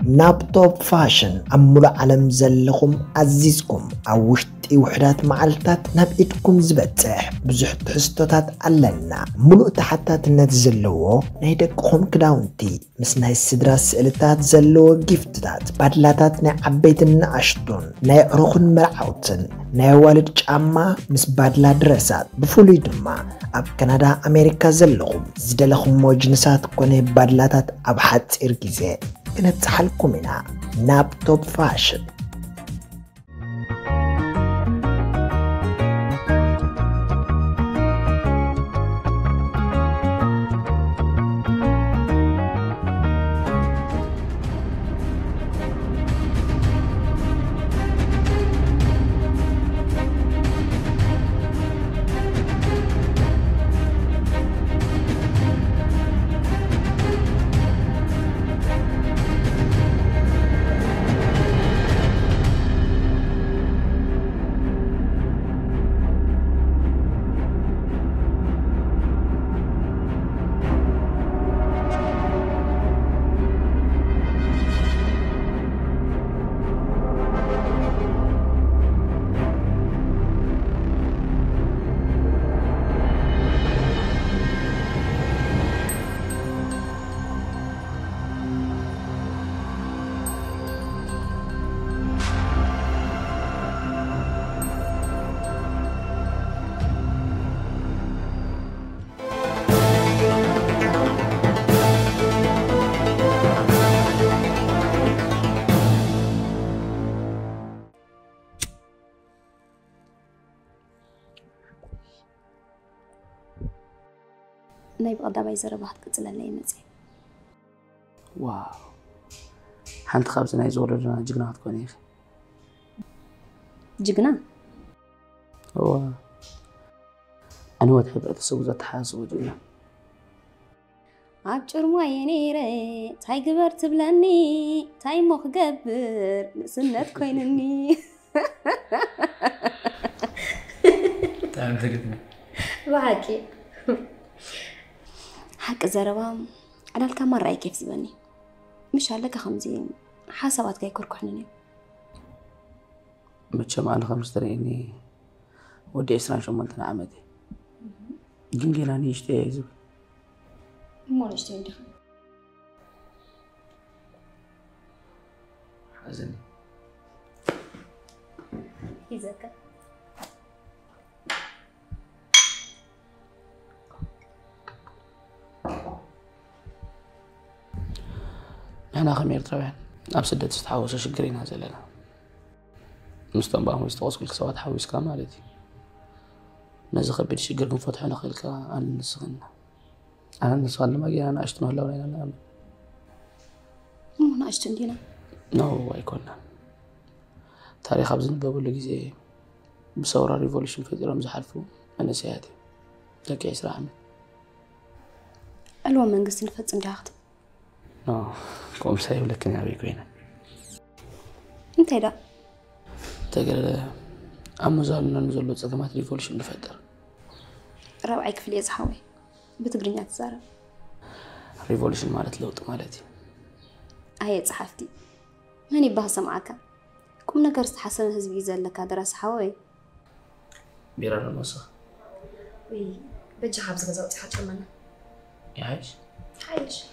نابتوب فاشن أمول عالم زلكم عزيزكم أوشتي وحدات معلتات نبئتكم زبتح بزحت حستات علنا ملؤ تحتات نتزلوه نيدكم كداونتي مسنا السدراس سئلتات زلوه جفتات بدلاتات نعبيتنا أشتون نيعرخن مرعوتن نيوالد جاما مس بدلا درسات بفولي دما أب كندا أمريكا زلكم زدلكم موجنسات كوني بدلاتات أبحث إرجيزي نتحلكم منها نابتوب فاشن نايب قدامي زربات قتل اللي مزي واو حنت خابزنا يزور لنا جقنات كونيخ جقنا هو أنا هو تحب أتسوق ذات حاسة وجقنا عبجر ما ينيري تاي قبرت بلاني تاي مخ قبر لسنة كوينني تعال تقدمي وعاكي حق زربام أنا لك مرة كيف زبني مش هلك خمزين حسبات كي كركحنني متشم على 5 تريني ودي إسران شو منتنا عمدي جنجلاني يشتي يزب ما نشتي دخل حزني يزكى أنا خمير تروين أبسدت تستحوس شجرين هذا لنا مستنبه مستوصل كل سواد حويس كامالتي نزخ بدي شجركم فتحنا خلك أنا نسخنا أنا نسخنا ما جينا أنا أشتمه لو لنا نعمل مو أنا أشتم دينا نو يكوننا تاريخ أبزن بقول لك زي بصورة ريفولوشن في رمز حرفه أنا سيادي لك يا إسراء ألوان من قصة نفتح جاخت قوم سايب لك يا أبي كوينة أنت لا تقول أما زالنا نزول له زكمات ريفولوشن نفتر روعك في ليز حوي بتقرني تزارة ريفولوشن مالت لوط مالتي هاي صحفتي ماني بهصة معك كم نكرت حسن هزبي زلك درس حوي بيرانا الوسخ وي بجي حابس غزوتي حاجة منه يعيش عايش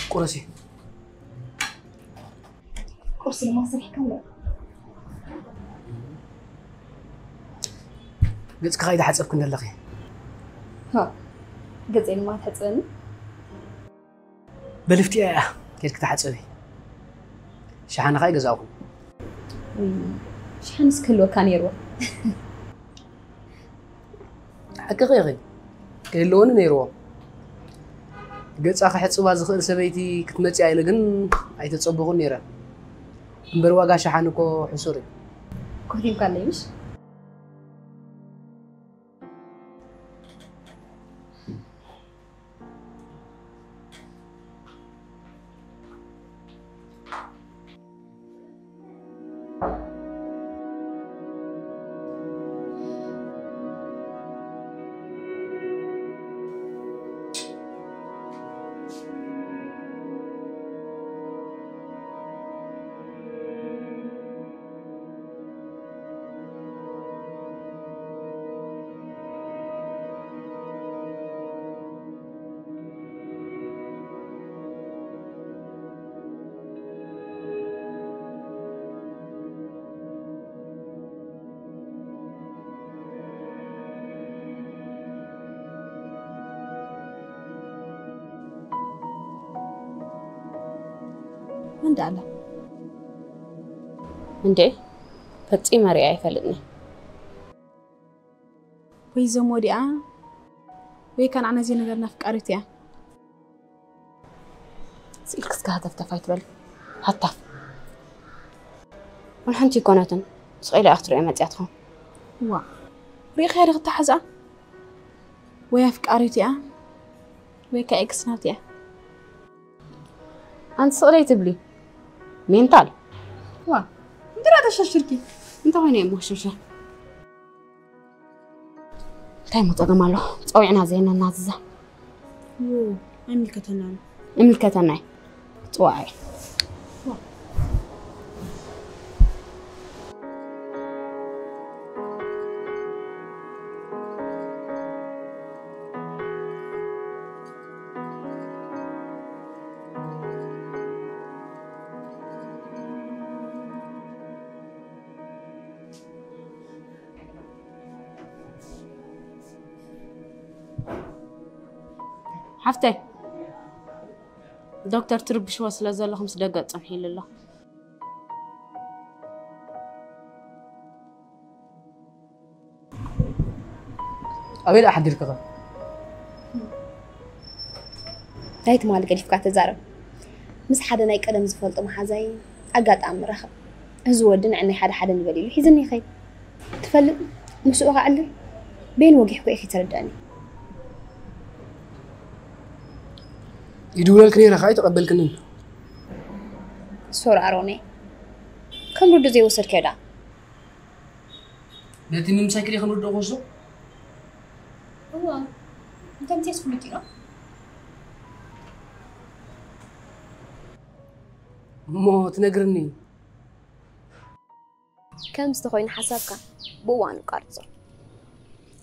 كرسي كرسي المصري كله قلت كاي ده حسب كنا لقي ها قزين ما تحصلني بلفتي يا كيف كتحسبي شحال خاي جزاكم شحال سكلو كان يروح حقيقي كلون نيرو قلت اخي حصبا زخل سبيتي كتمصي ايله كن ايتصبغون نيره امبر واغا شحانكو حصوري كوتيم كان ليش من دعنا እንዴ ፈጽመ ሪያ ይፈልጥኒ ወይ ዘሞዲያ ወይ كان عنا زي ነገር ናፍቃሪት ያ ስልክስ ካተፍተፋይ ትበል حتى والحنتي كوناتن سقيله اخترع مصياتكم وا ريخ هذا تحزا ويا فقاريت يا ويا كاكسنات يا انت سقيله تبلي مينتال وا ندير هذا الشركي انت وين يا مهششه تايم تقدمالو صويعنا زينا ناززا املكتنا طواعي حفتي دكتور تربش وصل زل 5 دقائق صحيح لله أبيد أحد يركض دايت مالك اللي فكات تزارب مس حدا ناي قدم زفلط محازاي اغاطام رخ هزو ودن عني حدا نبليلو حيزني خي تفلق مسوقه علي بين وجهك اخي ترداني يدول الكنيرة خاي تقبل كنن سور أروني كم رد زي وصل كذا نتي من مشاكل يخلو دوغوسو هو انت متيس فلوتي مو تنقرني كم استخوين حسابك بوان قارصو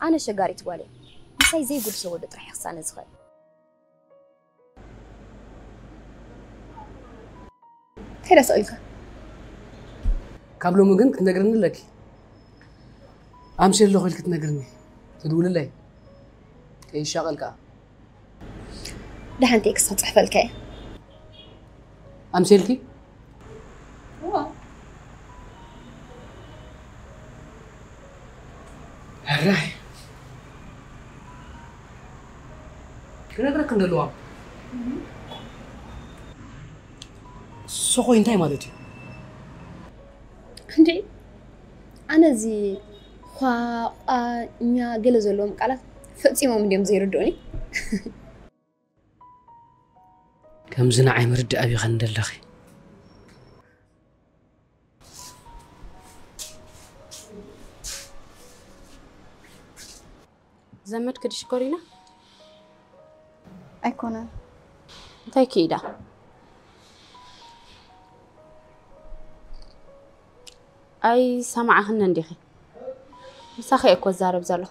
انا شغاري توالي مساي زي قول سو ودت راح يخسان زخل هذا سؤالك قبل ما كنت تنقرني لك امشي له خلك تنقرني تقول لي اي شغلك ده انت اكس تصحف لك امشي لك هو الراي كنا كنا كندلوا سوق انتي مالتي عندي انا زي خا نيا جلزلهم قالت فصيمو مديم زيردوني كم زنا عيمرد ابي خندلخي زمت كدش كورينا ايكونا انتي كيدا اي سمعهن اندخي مساخي اكو زارب زلو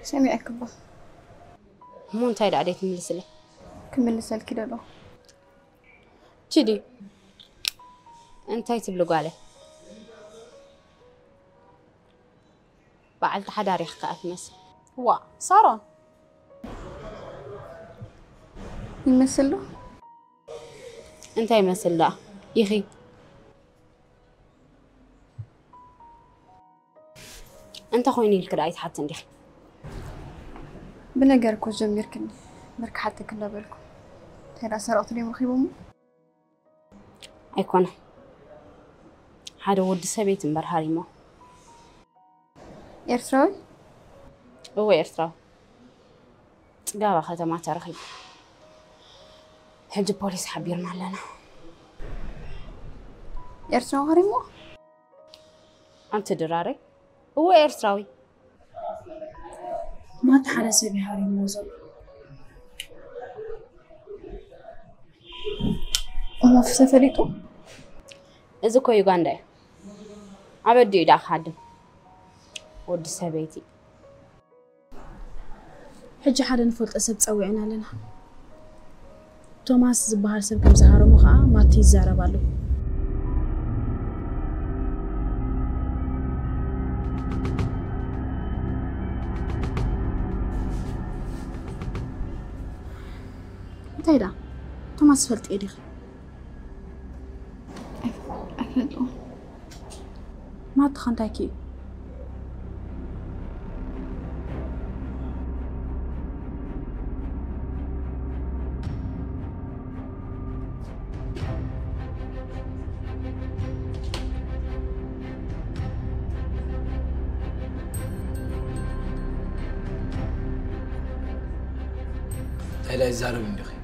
سامي اكبا مو انتي دعيت ملسلي كمل سال كده لو تشدي انتي تبلغوا عليه بعد حدا ريخ كأتمس وا سارة يمثل له انت يمثل لا يخي انت خويني الكرايت حتى ندخ بنجركو جمير كني برك حتى كنا بالكم هنا سرقت لي مخيبهم أيكونه هذا ود سبيت مبرهاري ما إرتراوي هو إرتراوي قابا ختما ترخيب حج بوليس حبيرنا لنا إرتراوي هريمو أنت دراري هو إرتراوي ما تحرسي بهريمو زل وما في سفريتو إذا كو يوغندا عبدو يدا خادم ود سبيتي حج حدا نفلت أسب تصوعنا لنا توماس زبهار سب كم زهارو مخا ما تيزارة بالو تايدا توماس فلت إيدي أفلتو ما تخنتاكي تايلا يزارب ندخي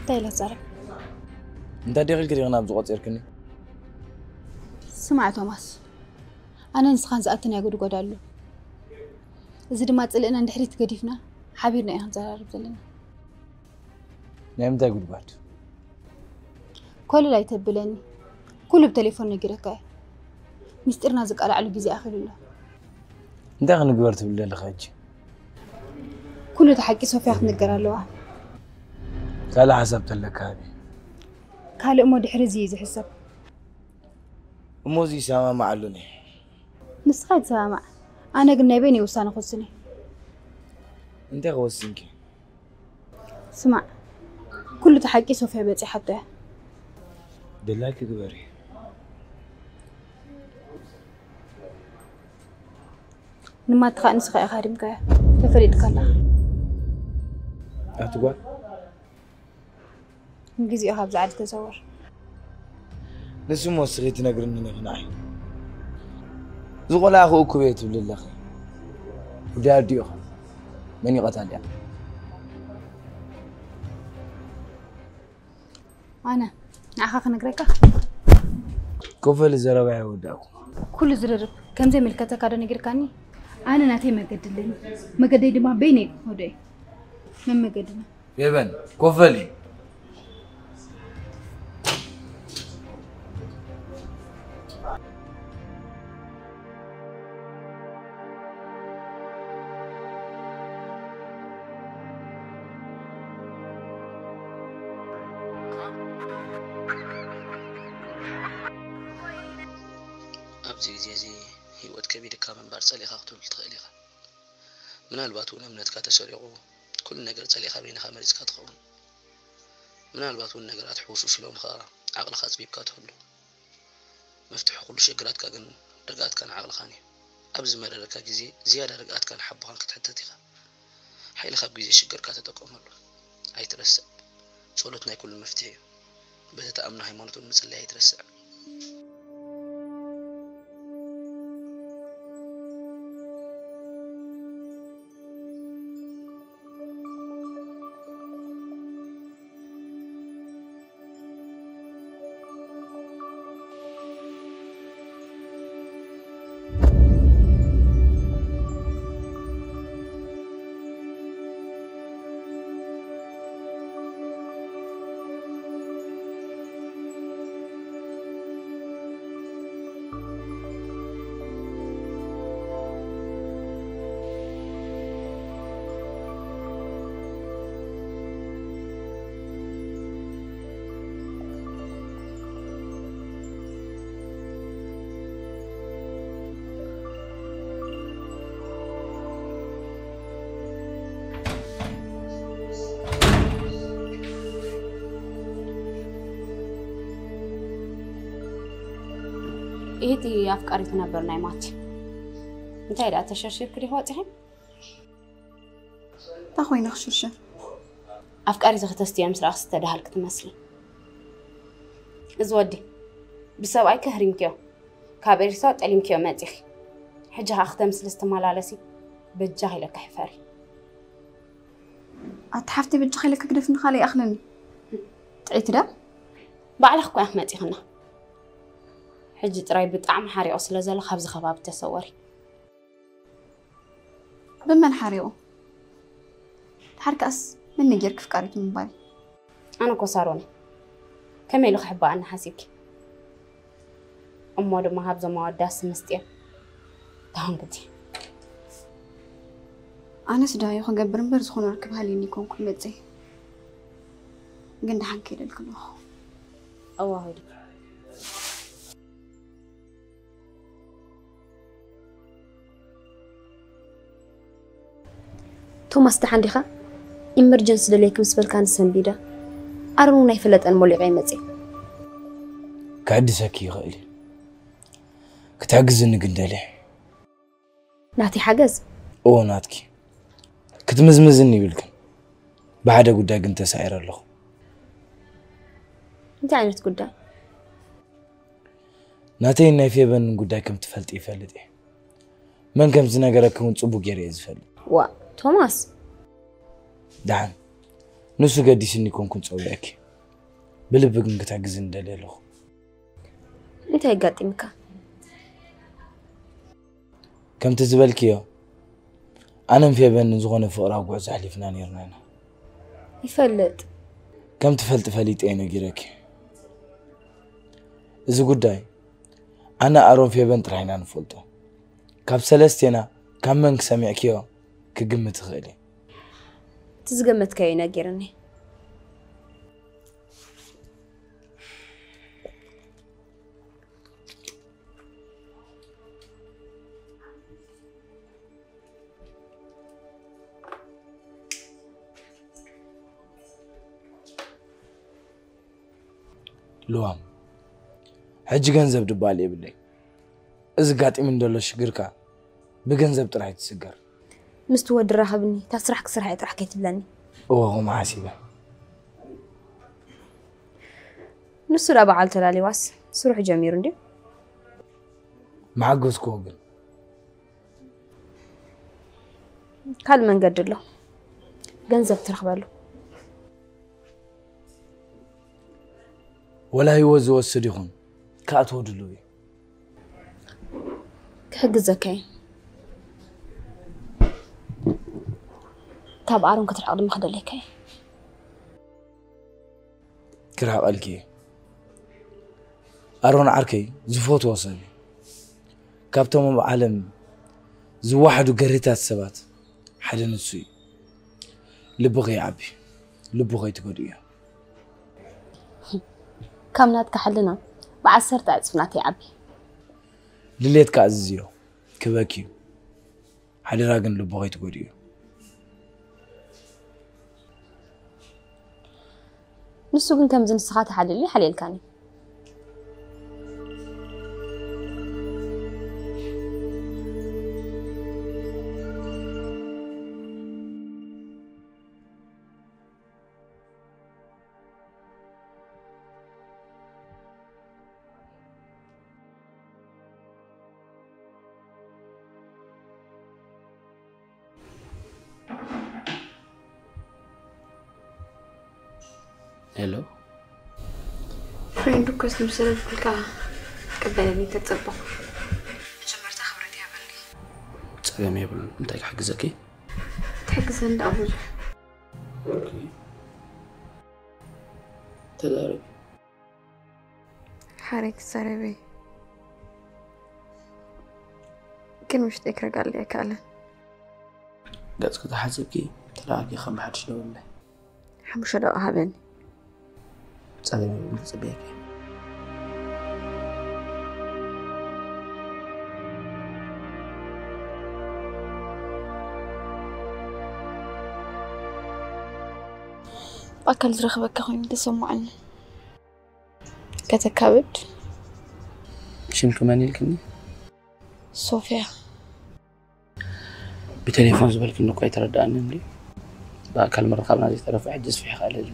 تايلا زارب انت دخل كريغنا بزقط يركني سمع توماس أنا نسخان زقتنا يقول قدالو إذا ما تسألنا ندحريت قديفنا حبيبنا إيه زارب زلنا نعم تا يقول بعد كل لا يتبلني كله بتليفون نجركه مسترنا زق على جزء آخر الله انت خلنا قبرت بالله خاجي كله تحكي سوف ياخذ نجرالوه قال حسبت لك هذه قال أمه دحرزي زي حسب موزي سما معلوني نسخة سامع أنا قلنا بيني وسانة خصني انت غوسنك سمع كله تحكي سوف يبتي حتى دلاك قبري نما تخا نسخة أخارم كه تفريد كلا أتقول نجزي أخاب زعل تزور نسمو سغيت نقرن نغناي زغلا أخو كويت بالله ودا ديو من يقتل يعني أنا أخاك نقرأك كفل زربا يوداو كل زرر كم زي ملكتك هذا نقر كاني أنا ناتي مقدلني مقدي ما بيني هودي من مقدنا يبن كفلي زي هيوت كبير كامل بارسلي خاطر تخيلي من الباتون امنت كتسرقوا كل نجر تسلي بين خمرز كتخون من الباتون نجرات حوش شلون خا عقل خاص بيب كتهلو مفتوح كل شجرات كان رجعت كان عقل خاني ابز مررك جزي زياده رجعت كان حبها كتحتتيها حيل خاب جزي شجر كتتقوملو اي ترسى صولتنا كل مفتاح بتتامن هيمانتون مثل هي ترسى إيتي أفكاري تنبر نايماتي أنت إذا تشرشر كده هو تهم تخوي نخشرشر أفكاري تختستي أمس رأس تدهالك تمثلي زودي بسوأي كهرين كيو كابير صوت أليم كيو ماتيخي حجها أختم سلستمال على سي بجاهي لك حفاري أتحفتي بتجخي لك كده في نخالي أخلني تعيتي ده؟ بعلى أخوي أحمد يخنا حجي تراي بطعم حاري أصلا زال خبز خباب تصوري بمن حاريو تحرك أس من نجيرك في كاريت من بالي أنا كوساروني كم يلو حبا أنا حاسيك أمو دما هابزا مواداس مستيا تهان بدي أنا سدايو خنقبر مبرز خون أركب هالي نيكون كل متزي قند حنكي للكلو الله هيدي توماس تحندي خا إمرجنس دليك مسبل كان سنبيدا أرمونا يفلت أن مولعي مزي كعدي ساكي غالي كتعجز إنك ندالي ناتي حجز أو ناتكي كتمزمزني بالكن بعد قد أنت سائر الله أنت عارف قد ناتي إن في بن قد كم تفلت يفلتي من كم زناقرك كنت أبو جريز فل وا توماس دعم نسو قدي سني كنت أوياك بلبك إنك تعجز ندالي له أنت يقعد إمكا كم تزبلك يا أنا في بن زغنا فقرا وقعز علي فنان يرنانا يفلت كم تفلت فليت أين جيرك إذا قداي أنا أرون في بنت رحنا نفولته كاب سلستينا كم منك سمعك يا كقمة غالي تزقمت كاينة جيرني لوام حج جنزب دبالي بلي إذا قاعد من دولة شجرك بجنزب تراح تسجر مستوى الرهبني تسرح كسرح يطرح كيت بلاني هو ما حسيبه نص رابع على تلالي واس سروح جميل عندي مع جوز كوغل كل من قدر له جنزب ترخبله ولا يوز وسديهم كأتود لوي كحق زكاي كاب عارون كتر عقد مخدل لكاي كرهب قالكي أرون عركي زفوت وصلي كابتن بعلم زو واحد وقريتات سبات حدا نسوي لبغي يعبي لبغي تقوليه كامنات كحلنا بعسر تعزفنات يعبي لليت كأزيو كباكيو حدا راجن لبغي تقوليه نسوق كم زين سخات حللي حليل كاني هلو فريند ركز نمسنا في كل كا قبلني تتصبق جمرت خبرتي قبلني تصبي ما يبل انت حجزكي تحجز عند أبو اوكي تدارك حرك سربي كن مش تكره قال لي كاله قاعد كنت حاسبكي تلاقي خم حد شلون له حمش لو هبن تصبي ما يبل تصبيك أكل رخبك خوي تسمعني كتكبد شمك ماني لكني صوفيا بتليفون زبالك إنه كويس ترداني لي بأكل مرة قبل هذه ترى في حجز في خالد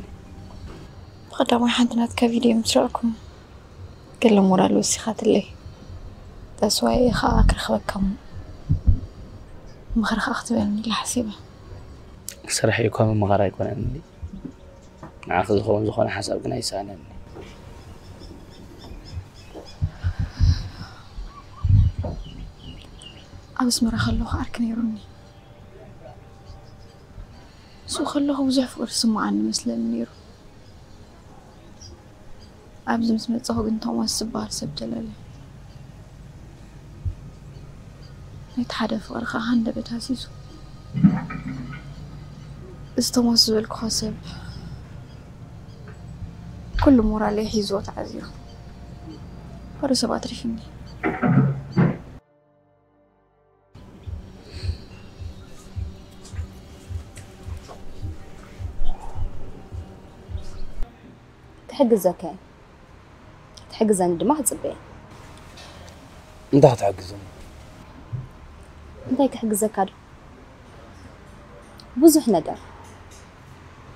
قدام حدنا كفيديو متراكم كل مرة الوسخات اللي تسوي خاك رخبكم مخرخ أختبرني لحسيبه صراحة يكون مغارة يكون عندي عاخذ زخون حسب بنا يسانني أبس مرة خلوه أركن يروني سو خلوه بزحف ورسموا عني مثل النيرو أبز مسمى تصهق انتو ما السبار سبتلالي يتحدث ورخا هنده بتاسيسو استموس بالكوسب كل مرة عليه يزوت عزيرو فرسا باتريفني تحجزك تحجزني دماغ تصبي انت هتحجزني انت كحجزك هذا بزح ندر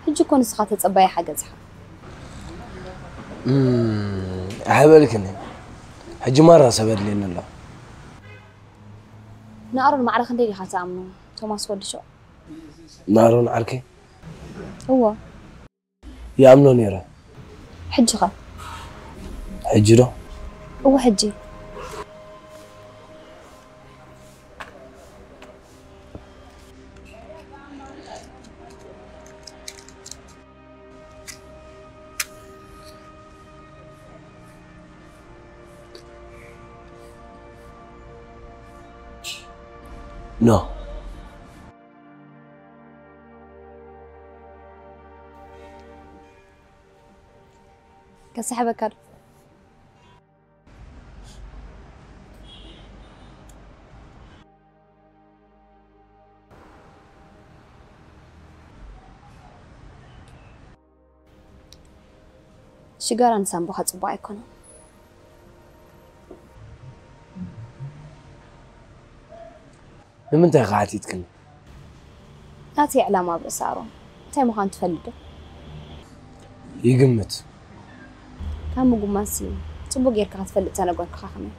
حجي كون سخات تصبي حجزها أحبالك إني حجي مرة سبب لي إن الله نعرف المعركة اللي خاتمه توماس ود شو نارون عركي هو يأمنوا نيرة حجي خا حجي له هو حجي No. كسحبك كر شجارة نسام بخات صباعكنا لمن تقعدي تكلم ناتي إعلام بسارو تاي مخان تفلده يقمت كان مقماسي صبو غير كان تفلد أنا قولك خاخمي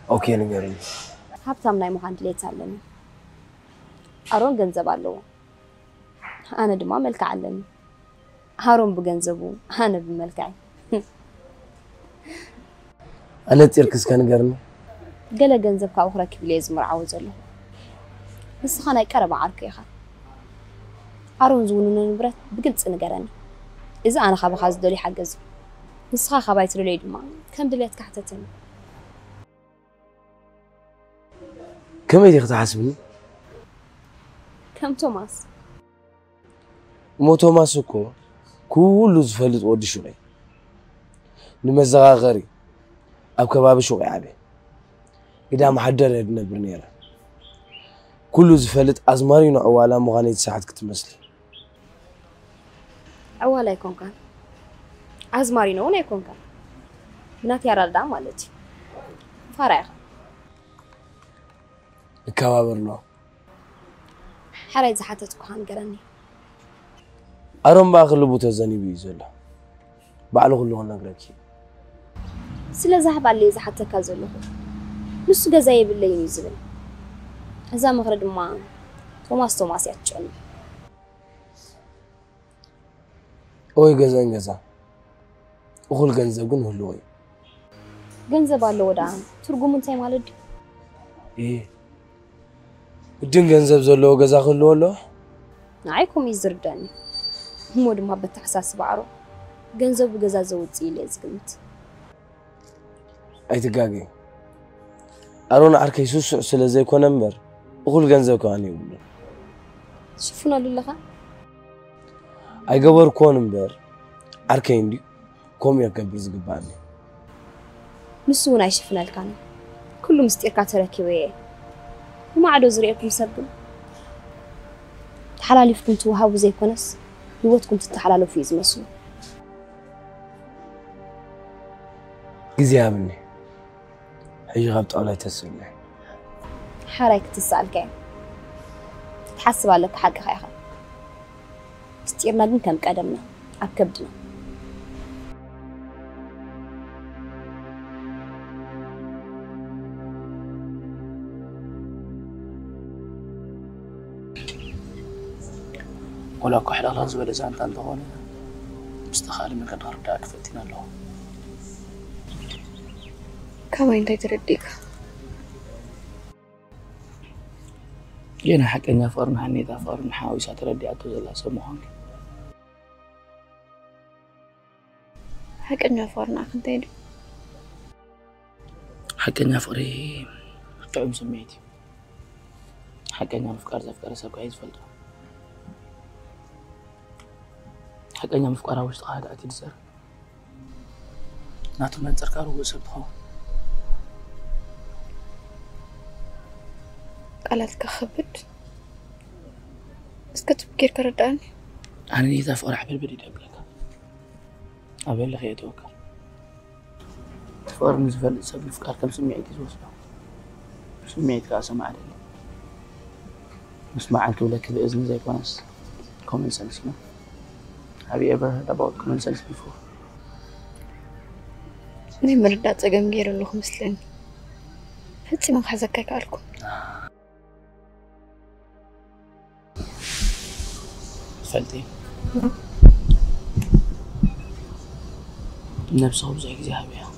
أوكي نقرن هابتام ناي مخان دليت علني أرون جنزب علو أنا دما ملك علني هارون بجنزبو أنا بملكعي أنا تركز كان قرن قال جنزب كأخرى كبليز مرعوز له بس خانة يقرب عارك يا خا أرون زوننا نبرت بقلت نقرني إذا أنا خاب خاز دولي حجز بس خا خبايت رليد ما كم دليت كحتتني كم يدي تحسبني كم توماس مو توماس كو كل زفلت ودي شوي نمزغا غري أب كباب شوي عبي إذا ما حدر يدنا برنيرة كل زفلت أزمارين أولا مغني ساعات كتمثلي أولا يكون كان أزمارين ولا يكون كان بناتي على الدعم والتي فارغ الكباب له حرا إذا حتى تكون قرني أرم باغلبو تزني بيزله بعلو كلهم نقرأكي سلا ذهب على إذا حتى كازله نص جزاي بالله ينزل هذا مغرد ما توماس يتشل أوي جزا أقول جنزة قن هلوي جنزة بالودا ترجم أنت مالد إيه الدين جنزة بزلوا جزا خلوا له نعيكم يزردني مود ما بتحساس بعرو جنزة بجزا زود إلى زقمت أي تجاجي أرونا أركي سوس سلزي كونمبر أقول جنزة كاني ولا شوفنا لله أي جبر كونمبر أركيندي كم يكبر زقباني نسونا يشوفنا الكان كله مستيقات ركويه وما عدو زريكم سبب تحلالي فيكم توهاو زي كونس يوتكم تتحلالوا في زمسو جزيها مني حيجي غاب طاولة تسمع حرايك تسأل كيف تحسب عليك حق خيخة استيرنا دين كم قدمنا أكبدنا ولا كحل الله زبل إذا أنت هون مستخالي من كان غرداك فتنا له كما أنت ترديك جينا حق إني أفرن حني إذا أفرن حاوي ساتردي أتوزل سموهن حق إني أفرن أخن تاني حق إني أفري تعب سميتي حق إني أفكار سبق عايز فلتو حق إني أفكار وش تقعد أتجزر ناتو من تركار وسبتها قالت كخبت اسكت بكير كردان أنا إذا فرح بالبريد قبلك أبين لك يتوكل فار نزفل سبب فكار كم سمعتي توصله سمعت كاسة ما عليه مسمع عنك ولا كذا إذن زي كونس common sense you know have you ever heard about common sense before ني مردات أقام غير اللي خمسلين هتي ما حزكك عليكم فلتي نفسه بزعك زي هبيها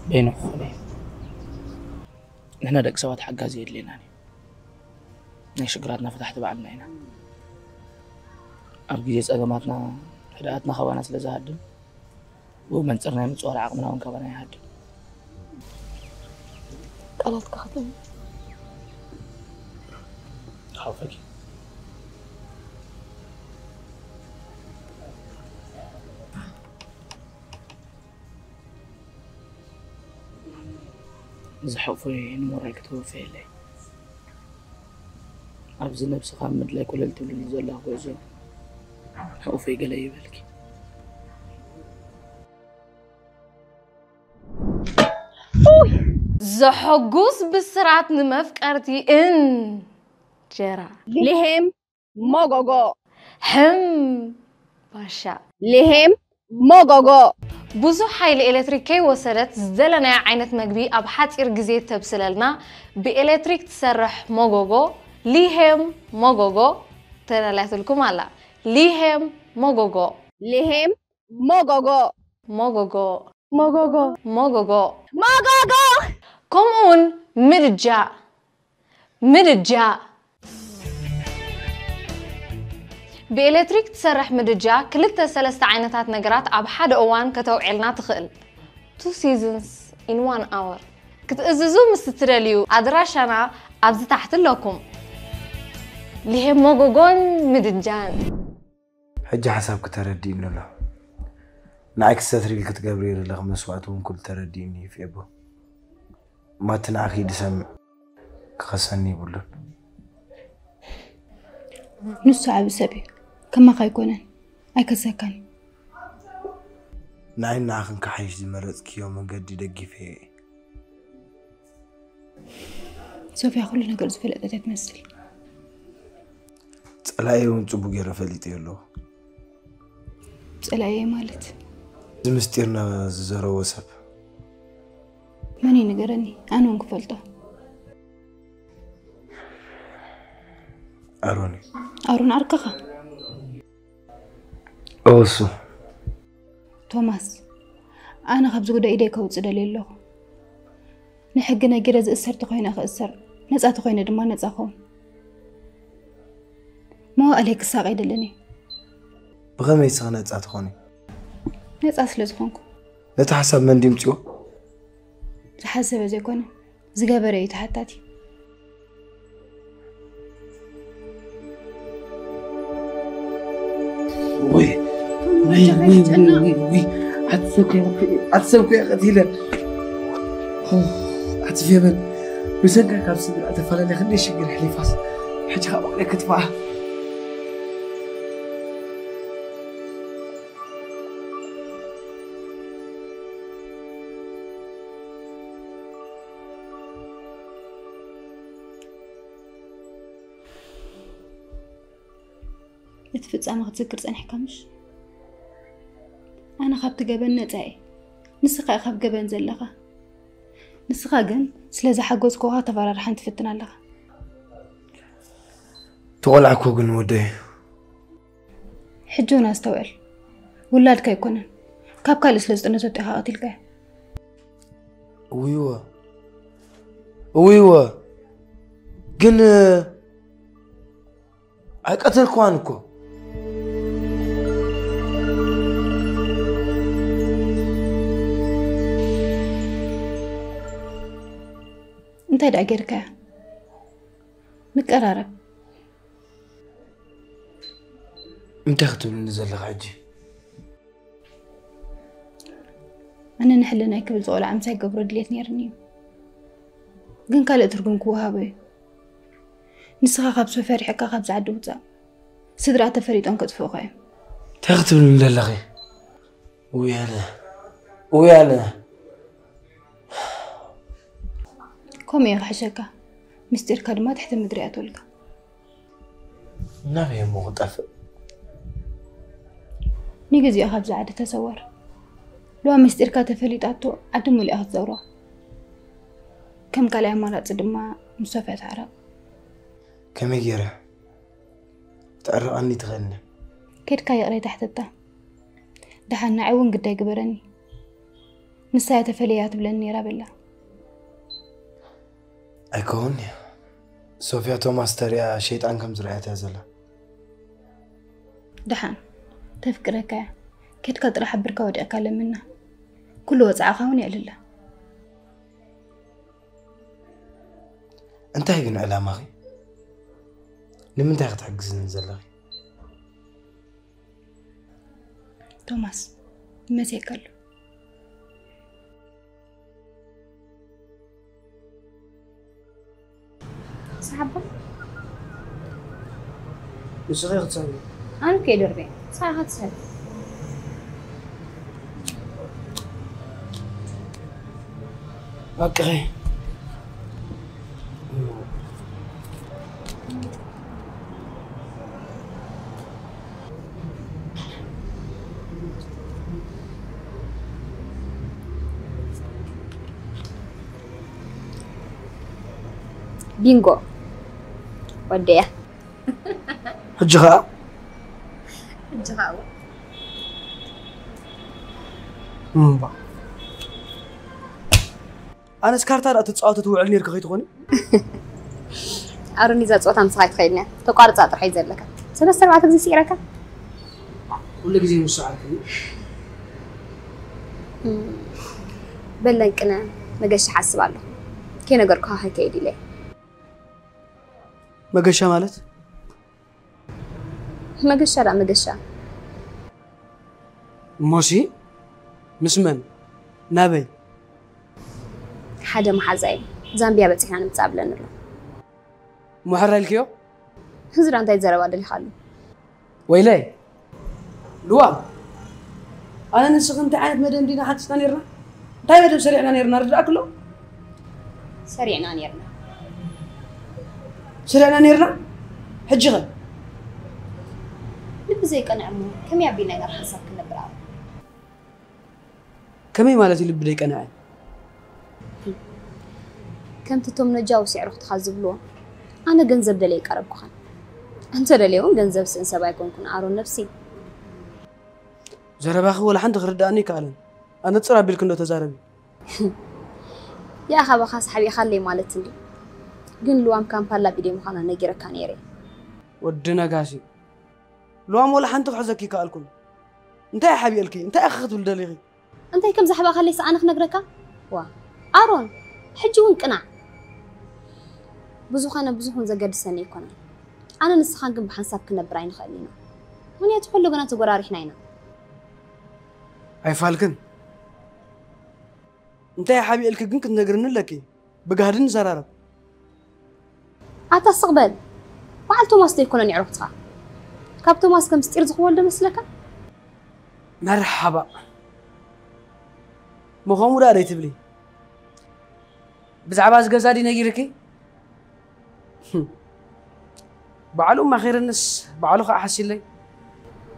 بين أخواني نحن دق سوات حقا زيد لنا نيش قراتنا فتحت بعدنا هنا أرجيز أقاماتنا حداتنا خوانات لزهدم ومن صرنا متصور عقمنا ونكبنا يهدم قالت كخدم خوفك زحوفي نمرك توفي لي أبز نفس خامد لك ولا تقول لي زله وجه خوفي قلي بالك زحقوس بسرعة نمفكرتي إن جرا لهم موغوغو حم باشا لهم موغوغو ብዙሕ ሓይሊ ኤሌክትሪክ ከይወሰደት ዝደለናዮ ዓይነት መግቢ ኣብ ሓፂር ግዜ ተብስለልና ብኤሌክትሪክ ትሰርሕ ሞጎጎ ሊሄም ሞጎጎ ተላልያትልኩም ኣላ ሊሄም ሞጎጎ لهم موغوغو ሞጎጎ موغوغو ሞጎጎ موغوغو ከምኡውን ምድጃ ምድጃ بإلكتريك تسرح مدجا كلتا سلسة عينتات نقرات أب حد أوان كتوعيلنا تخيل 2 seasons in 1 hour كتأززو مستتراليو أدراشانا أبزي تحت لكم ليه موغوغون مدجان حجة حساب كتردينه له نعك ستريل كتقبرير لغ مسوعتهم كل ترديني في أبو ما تنعخي دسم كخسني بلون نص ساعة بسبي كما خايكونن أي كسكن نعين نعخن كحيش دي مرتك يوم قد يدقي فيه سوف يأخذ لنا قرص في الأداة تمثل تسألها يوم تبو غير فليتي له تسألها أي مالت زمستيرنا زرو وسب ماني نقرني أنا وانكفلته أرون أركخة أوسو توماس أنا خبز قد إيديك وتصدلي له نحقنا جرز أسر تخوين أخ أسر نزع تخوين دما نزع خون ما هو عليك الساق يدلني بغم يسغى نزع تخوني نزع سلزخونكم لا تحسب من ديمتيو تحسب زي كونه زقابري تحتاتي وي عتسوك يا قتيلة عتفيا من بسنقا كابسي بالعتفالة اللي خلي شقر حليفاس حجها عليك تفاح اتفصام ክትዝክር ፀኒሕካ ምሽ ኣነ ካብቲ ገበን ነፃ እየ ንስኻ ካብ ገበን ዘለኻ ንስኻ ግን ስለዚ ሓጎዝከኻ ተፈራርሓን ትፍትን ኣለኻ ትቆልዓኮ ግን ወደይ ሕጂ እውን ኣስተውዕል ውላድካ ኣይኮነን ካብ ካልእ ስለ ዝጥነሰቶ ኢኻ ቀቲልካ እውይወ ግን ኣይቀተልክዋን እኮ እንታይ ደኣ ጌርካያ ንቀራረብ እንታይ ክትብልኒ ዘለኻ ሕጂ ኣነ ንሕልናይ ክብል ዝቆልዓ ምሳይ ገብሮ ድሌት ነይርኒ እዩ ግን ካልእ ትርጉም ክወሃቦ እዩ ንስኻ ካብ ሰው ፈሪሕካ ካብ ዝዓዲ ውፃእ ስድራ ተፈሪጦም ከጥፍኡኻ እዮም እንታይ ክትብልኒ ዘለኺ ውያነ ከምኡ እየ ክሕሸካ ምስጢርካ ድማ ትሕቲ ምድሪ እያ ትብልካ ናበይ እሞ ክጠፍእ ንግዚኡ ካብዚ ዓዲ ተሰወር لو مستير كاتفليتاتو عدم ملي أخذ زورا كم كلا مرات دما مصطفى عرب كم يجرى تعرف عني تغنى كيد كاي قري تحت التا دحنا عون قد يقبرني نسايا تفليات بلني رابلا أكون صوفيا توماس تريا شيطان كم زرعت هزلا دحان تفكرك كيد كتر حبرك ودي أكلم منه كل وضع خاوني على أنت هيجن على ماغي لمن تاخد حق زنزلغي توماس ما سيكل صعبة مش غير تسوي أنا كي دربي صراحة تسهل أوكي بينغو وديه الجغاء أنا سكرت على تتصاوت توعلني ركضت غني أرني زاد صوت عن صحيح خيرنا تقارب صوت رح يزل لك سلسلة سبعة تبزي سيرك ولا جزء مش عارف بلنك أنا ما جاش حاسب عليه كنا جركها هيك يدي ليه ما قشة مالت ما قشة لا ما قشة ماشي مسمن نبي حدا محزين زامبيا بتسحنا نتقابلن له محرر الكيو هزر أنت يتزرب هذا اللي خالو ويلي لوام أنا نسخ أنت عاد مدام دينا حد ستانيرنا طيب مدام سريعنا نيرنا رد أكله سريعنا نيرنا سريعنا نيرنا حجغل لب زيك أنا عمو كم يعبينا غير حسب كنا براو كمي مالتي لب ديك أنا عاد كم تتم نجاوس يعرف تخازب له أنا جنزب دليك أرب كخان أنت دليون جنزب سنسبا يكون كن أرون نفسي زرب أخي ولا حد غرداني كالن أنا تصرف بالكندو تزاربي يا أخي بخاص حبي خلي مالتني قن لوام كان بالا بدي مخانا نجرا كانيري ودنا قاسي لوام ولا حد حزكي كالكم أنت يا حبي الكي أنت أخذت الدليغي أنت كم زحبة خلي سأنخ نجركا وا أرون حجون قناع بزوخنا بزوخن زقد سنة يكون أنا نسخان كم بحساب كنا براين خلينا من يتحلو قناة قرار حنينا أي فالكن أنت يا حبي الكي كنت نقرن لكي بقهرن زرارب أتا استقبل وعلى توماس دي يكونن يعرفتها كاب توماس كم ستير زخوال ده مثلك مرحبا مخامو دا ريت بلي بزعباز غزادي نغيركي بعلو ما خير الناس بعلو خا حسين لي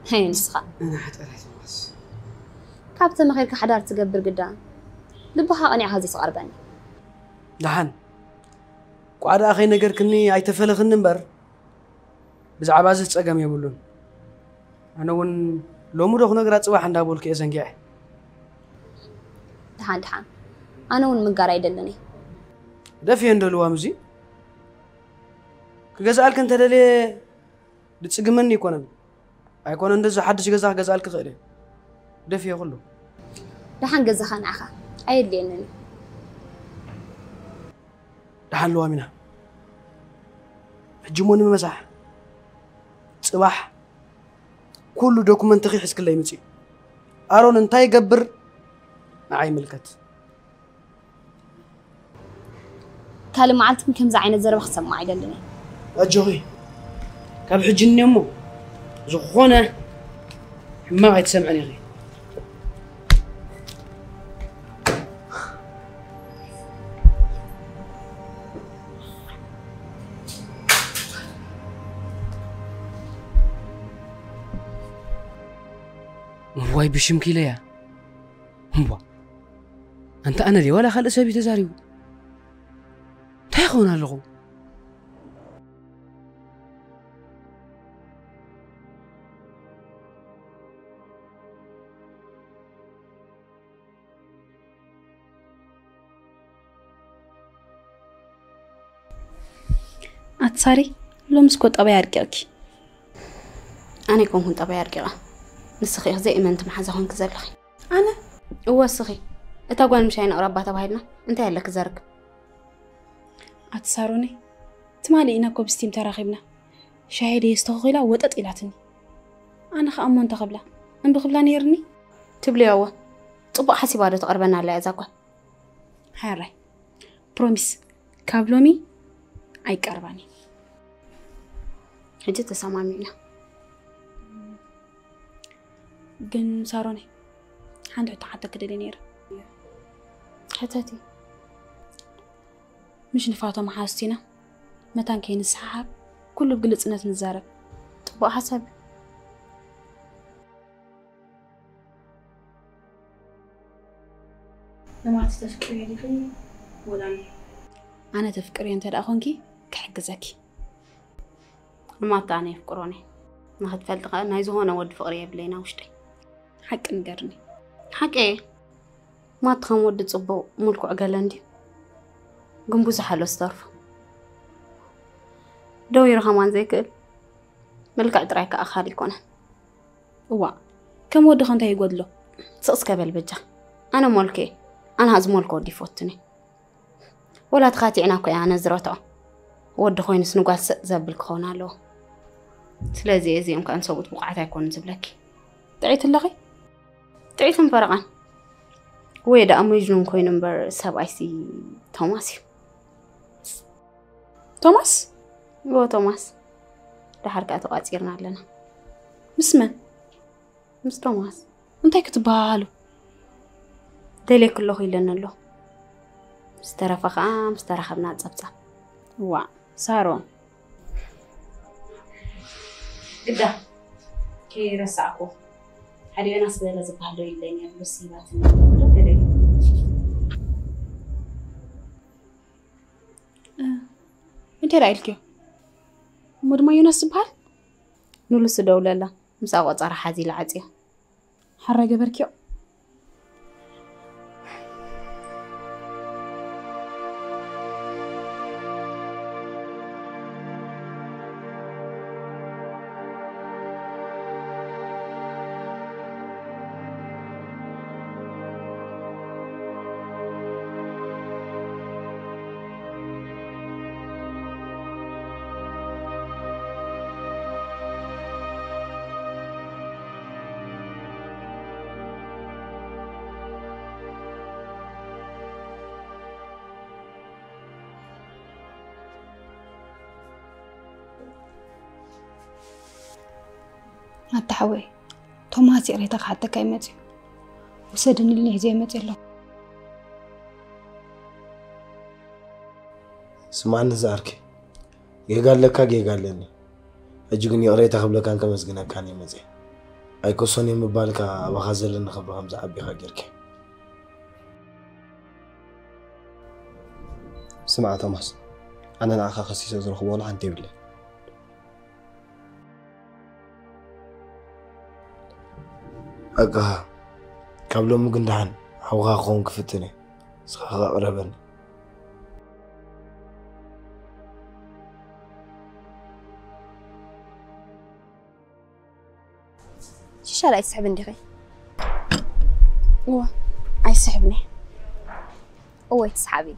هي نسخة أنا حتى راح توماس كابتن مخيرك حدار تقبر قدام لبها أنا هذه صغربني دحن قعد أخي نجر كني أيتفلخ النمبر بزعب عزيز تسقم يقولون أنا ون لو مدخ نقرأ صباح عند أبوك يا زنجاح دحان أنا ون مقارا يدلني دفي عندو وامزي كجزالك أنت دلي لتسقمني يكون أيكون عند حد شيء جزالك غيره دفي كله دحان جزخان أخا أيد لينني دحان لو أمينة هجموني ممسح صباح كل دوكمنت تخي حسك الله يمشي أرون انتاي قبر معي ملكت كلام معلتكم كم زعينة زرب خصم معي دلني أجوي كاب حجني أمو زخونة ما غير تسمعني غير واي بشمكي ليا هو أنت أنا لي ولا خل أسابي تزاريو تاخونا لغو أتصاري لو مسكوت أبي أرجعك أنا كون كنت أبي أرجع نسخي زي ما أنت محزة هون كزلخي أنا هو السخي أتقول مشان أقرب تبعنا أنت هلك زرق أتصاروني تمالي إنا كوبستيم تراخبنا شاهدي يستغلا وتت إلاتني أنا خأمون تقبله أم بقبلاني يرني تبلي هو طبق حسي بعد تقربنا على أزاقه هاي بروميس كابلومي أي كرباني هجي تسمع منا جن صاروني عنده حتى كده لنير حتاتي مش نفاته مع حاستينا متان كين السحاب كله بقلت سنة نزارب طبق حسب لما تفكري لي ولا أنا تفكري أنت أخونكي كحجزكي ما تعني فكروني ما هتفلت نايزو هون ود فقري بلينا وشتي حق نقرني حق إيه ما تخم ود تصبو ملكو عقلندي قنبوز حلو استرف دو يرخمان زي كل ملكع درايك أخالي كونه وا كم ود خنت هيقود له سقس كبل بجا أنا ملكي أنا هز ملكو ودي فوتني ولا تخاتي عناكو يا نزرته ود خوين سنقال زبل كونا له سلازي زي يمكن صوت بقعتها يكون زبلك تعيت اللغي تعيت مفرغان ويدا أمو يجنون كوي نمبر 7 سي توماس هو توماس ده حركات وقاتيرنا لنا مسمن مس توماس انتي كتبها له دلي كله خيلنا له مسترخبنا تصبصب وا سارون قدا كي رسعكو حدي ناس بلا زبحلو يلين بسيبات انت رايلكيو مدما ينسبها نلس دوللا مساق صار حزي لعصيه حرجه بركيو التحوي توماس يريتك حتى كايمتي وسدني اللي زي ما تيلو سمعنا زارك يقال لك يقال لنا أجيني قريت قبل كان كمسجنا كان يمزح ኣይኮሶን የምባልካ ኣባኻ ዘለና ክብሪ ከምዚ ዓቢኻ ጌርካ ስምع توماس أنا نعخا خسيسة زرخ ولا عن تبلي أقها قبل ما قندهن حوغا خون كفتني سخا قربني شو لا يسحبني دغي هو يسحبني هو يتسحبي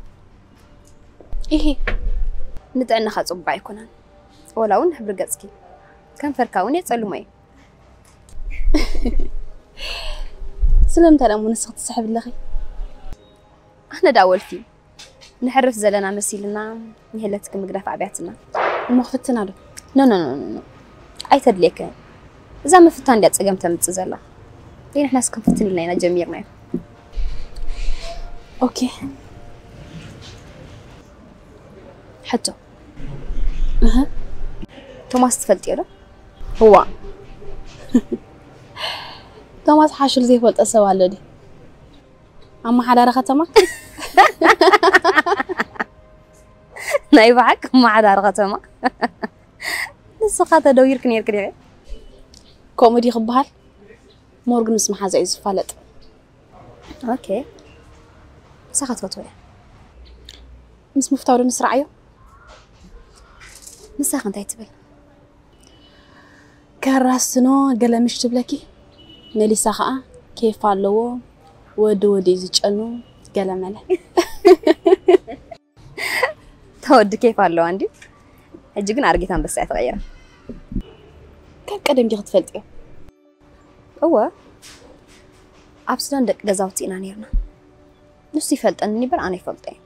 إيه نتعنا خاص بعي كونان ولا ون حبر قصكي كان فركاون يتصلوا ماي سلمت على منسخة تسحب اللغي احنا داول فيه نحرف زلنا مسيلنا نهلتك مقرف عبياتنا ومخفتنا له نو اي تدليك اذا ما فتان دي تصقم تمتصزلا لين احنا سكن فتن لنا جميرنا اوكي حتى توماس تفلتي له هو توماس حاشل زي فلت اسوالو دي اما حدا رختما ناي بعك ما حدا رختما نسخه دو يركن يركن كوميدي خبال مورغن اسمها زي زفالط اوكي ساخت فتوى مس مفتاور مسرعيو مساخ انت تبل كراسنو قلمش تبلكي ميليسا خا كيف علو ودي زچنو قلمله تود كيف علو عندي اجي كن ارغيتان بس تغير كان قدم دي تفلطيو هو ابسدان دق غزاوتينا نيرنا نسي فلطني بر اني فلطي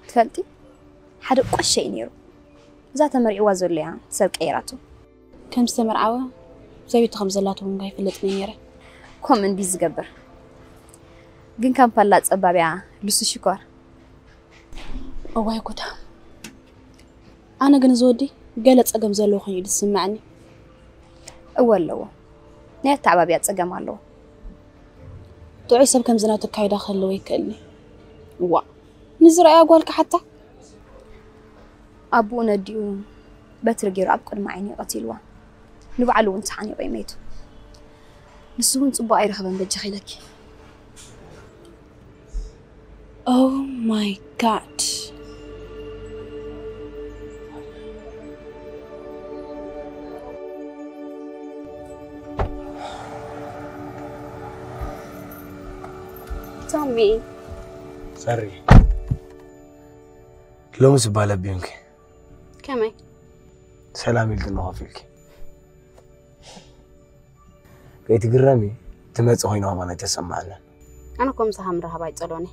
تفلطي حد قشي نيرو ذات مرعوا زليا سب قيراتو كم استمرعوا زي تخمزلاتهم غاي فلط نيره كومن بيز غبر ግን ካምፓላ ጸባቢያ ልሱ ሽኳር أوه كوتا أنا جن زودي قالت أجمع زلوا خير تسمعني أول لو نيت تعبابيات أجمع له تعيش بكم زناتك كاي داخل له يكلني وا نزرع أقولك حتى أبونا ديو بترجع أبقى معيني قتيلوا نبعلو امتحاني قيمته نسون صبا يرهبن بجخي لك Oh my God. Tommy. Sorry. لو مسبالة بينك. كمي. سلام يلقنا فيك. كيت قرامي تمت هنا ما نتسمعنا. أنا كم سهم رهبا يتصلوني.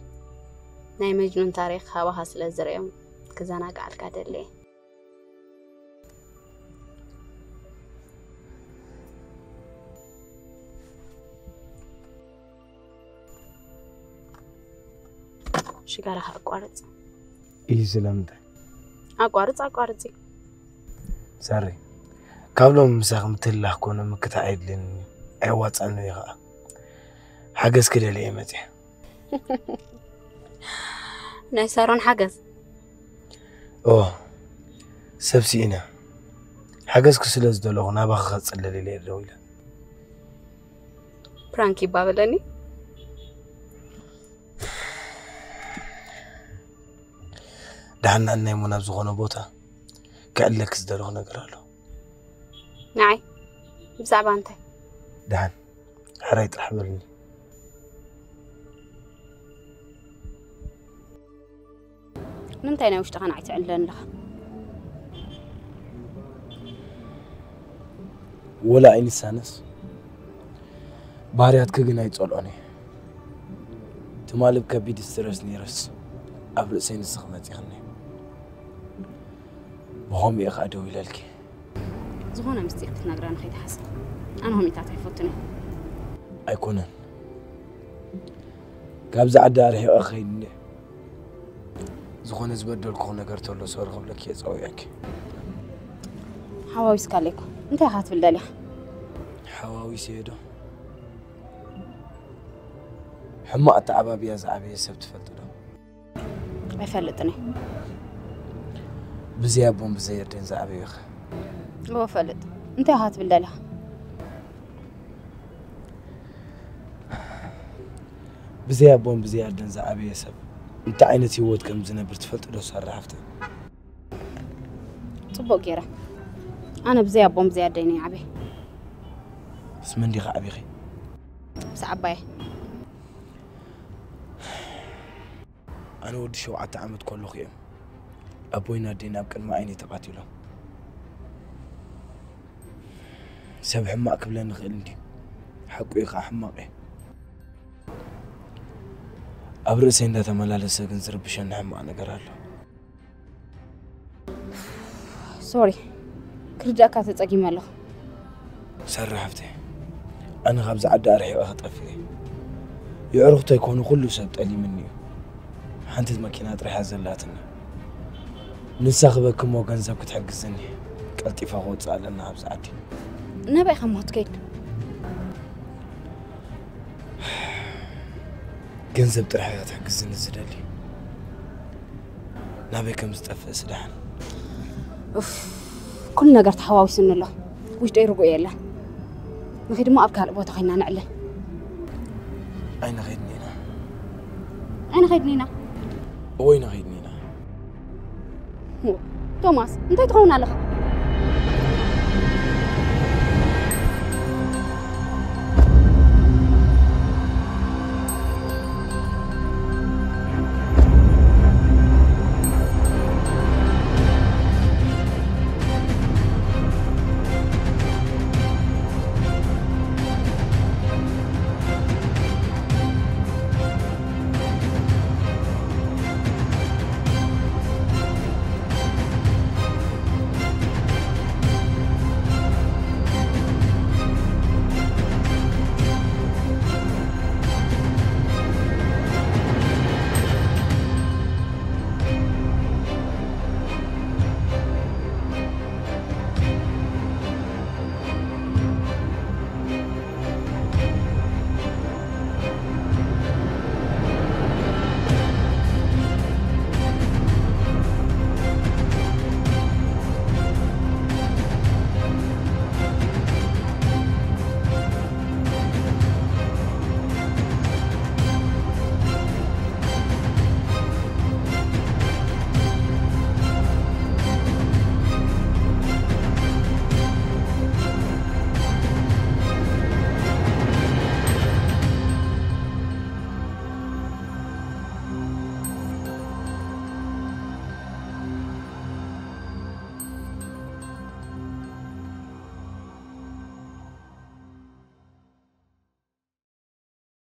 ناي مجنون تاريخ هوا حاصل الزريم كزانا قاعد قادر لي شقارها أقارض إيه سلامتك أقارض ساري قبل مساق متلح كونا مكتعيد لين عوات عنه يغا حقس كده لي متى نايسارون حجز سبسينا حجز كسلز دلوغنا بخص اللي لي الرويله برانكي بابلاني دعنا أن يمونا بزغونا بوتا كألك زدلوغنا قرالو نعي بزعبا انت دعن حريت أحملني نمتى أنا واشتغل عيت علن لها ولا عيني سانس باريات كجنا يتصلوني تمالب كبيد سترس نيرس قبل سين السخمات يخني وهم يقعدوا يلالك زغونا مستيقظ نقران خيط حسن أنا هم يتعطي فوتني أيكونن قابز عدار هي أخيني زغون زبدل كون نجار تولو صار قبلك يزعويك حواويس كاليكو أنت هات بالدليل حواوي سيدو حما التعباب يا زعبي سبت فلتو يفلطني بزيابون بزيردين زعبي يخ هو فلط انت هات بالله بزيابون بزيردين زعبي سب انت عينتي ود كم زنبر تفلتو لو صرحفته صبو غيره انا بزيابون بزيردين يا عبي بس من دي غعبي خي بس عباي أنا ودي شو عتعمد كله خيم أبوينا دينا بكن ما عيني تقاتله سب حماق بلا نخيل ندي حقو يخا حماقي أبرسي إندا تملالسة كنزر بشان حماق نقرالو سوري كرداكا تتقيم الله سرحفتي أنا غابز عدا أرحي وأخطفي يعرفتو يكونوا كله سبت ألي مني حنتت ماكينات ريحة زلاتنا نسخبك مو غنزب كتحجزني قلتي فاغوت على عبز عدي نبي خموت كيد غنزب ترحيات تحجزني زدلي نبي كم استفى سدحن اوف كل نجار تحواوي سن الله وش دايرو يلا ما في دمو ابكال بوتا خينا نعله أين غيدنينا انا غيدنينا وين غيدنينا توماس انت تخون على